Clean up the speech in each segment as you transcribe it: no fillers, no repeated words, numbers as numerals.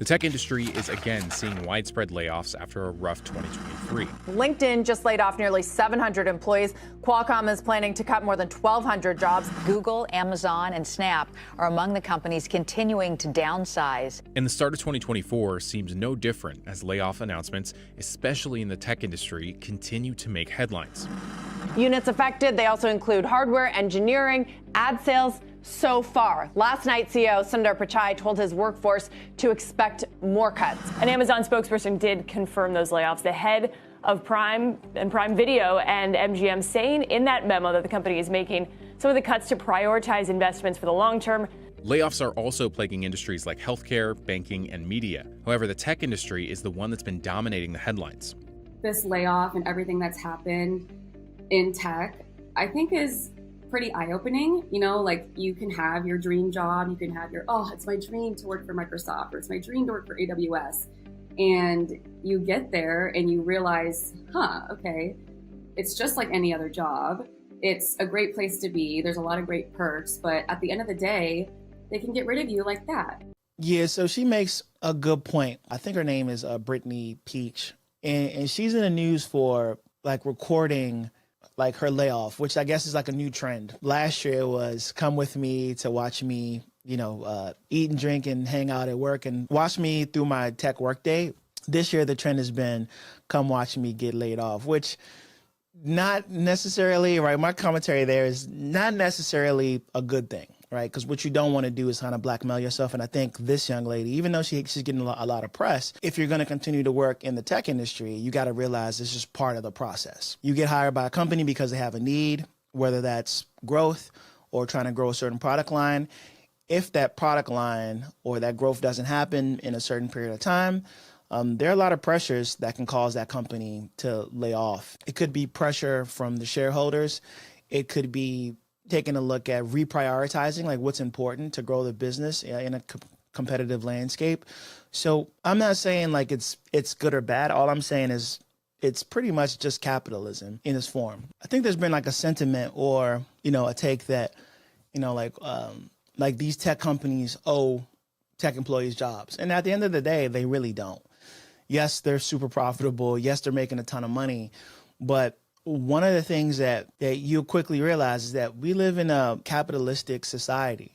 The tech industry is again seeing widespread layoffs after a rough 2023. LinkedIn just laid off nearly 700 employees. Qualcomm is planning to cut more than 1,200 jobs. Google, Amazon, and Snap are among the companies continuing to downsize. And the start of 2024 seems no different as layoff announcements, especially in the tech industry, continue to make headlines. Units affected, they also include hardware, engineering, ad sales. So far, last night, CEO Sundar Pichai told his workforce to expect more cuts. An Amazon spokesperson did confirm those layoffs. The head of Prime and Prime Video and MGM saying in that memo that the company is making some of the cuts to prioritize investments for the long term. Layoffs are also plaguing industries like healthcare, banking, and media. However, the tech industry is the one that's been dominating the headlines. This layoff and everything that's happened in tech, I think is pretty eye-opening. You know, like you can have your dream job, you can have your, it's my dream to work for Microsoft, or it's my dream to work for AWS. And you get there and you realize, okay, it's just like any other job. It's a great place to be. There's a lot of great perks, but at the end of the day, they can get rid of you like that. Yeah, so she makes a good point. I think her name is Brittany Peach, and she's in the news for like recording like her layoff, which I guess is like a new trend. Last year it was come with me to watch me, eat and drink and hang out at work and watch me through my tech workday. This year the trend has been come watch me get laid off, which not necessarily, right? My commentary there is not necessarily a good thing, right? Because what you don't want to do is kind of blackmail yourself. And I think this young lady, even though she's getting a lot of press, if you're going to continue to work in the tech industry, you got to realize it's just part of the process. You get hired by a company because they have a need, whether that's growth or trying to grow a certain product line. If that product line or that growth doesn't happen in a certain period of time, there are a lot of pressures that can cause that company to lay off. It could be pressure from the shareholders. It could be taking a look at reprioritizing, like what's important to grow the business in a competitive landscape. So I'm not saying like it's good or bad. All I'm saying is it's pretty much just capitalism in its form. I think there's been like a sentiment or, a take that, like these tech companies owe tech employees jobs. And at the end of the day, they really don't. Yes, they're super profitable. Yes, they're making a ton of money. But one of the things that you'll quickly realize is that we live in a capitalistic society.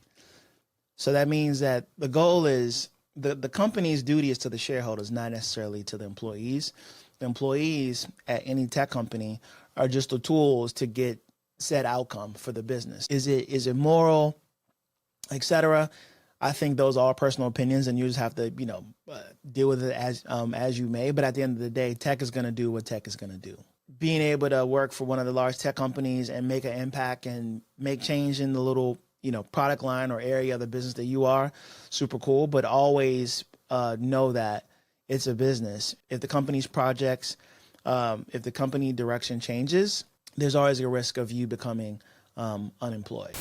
So that means that the goal is the company's duty is to the shareholders, not necessarily to the employees. The employees at any tech company are just the tools to get said outcome for the business. Is it moral, et cetera? I think those are all personal opinions, and you just have to, deal with it as you may. But at the end of the day, tech is going to do what tech is going to do. Being able to work for one of the large tech companies and make an impact and make change in the little, product line or area of the business that you are, super cool. But always know that it's a business. If the company's projects, if the company direction changes, there's always a risk of you becoming unemployed.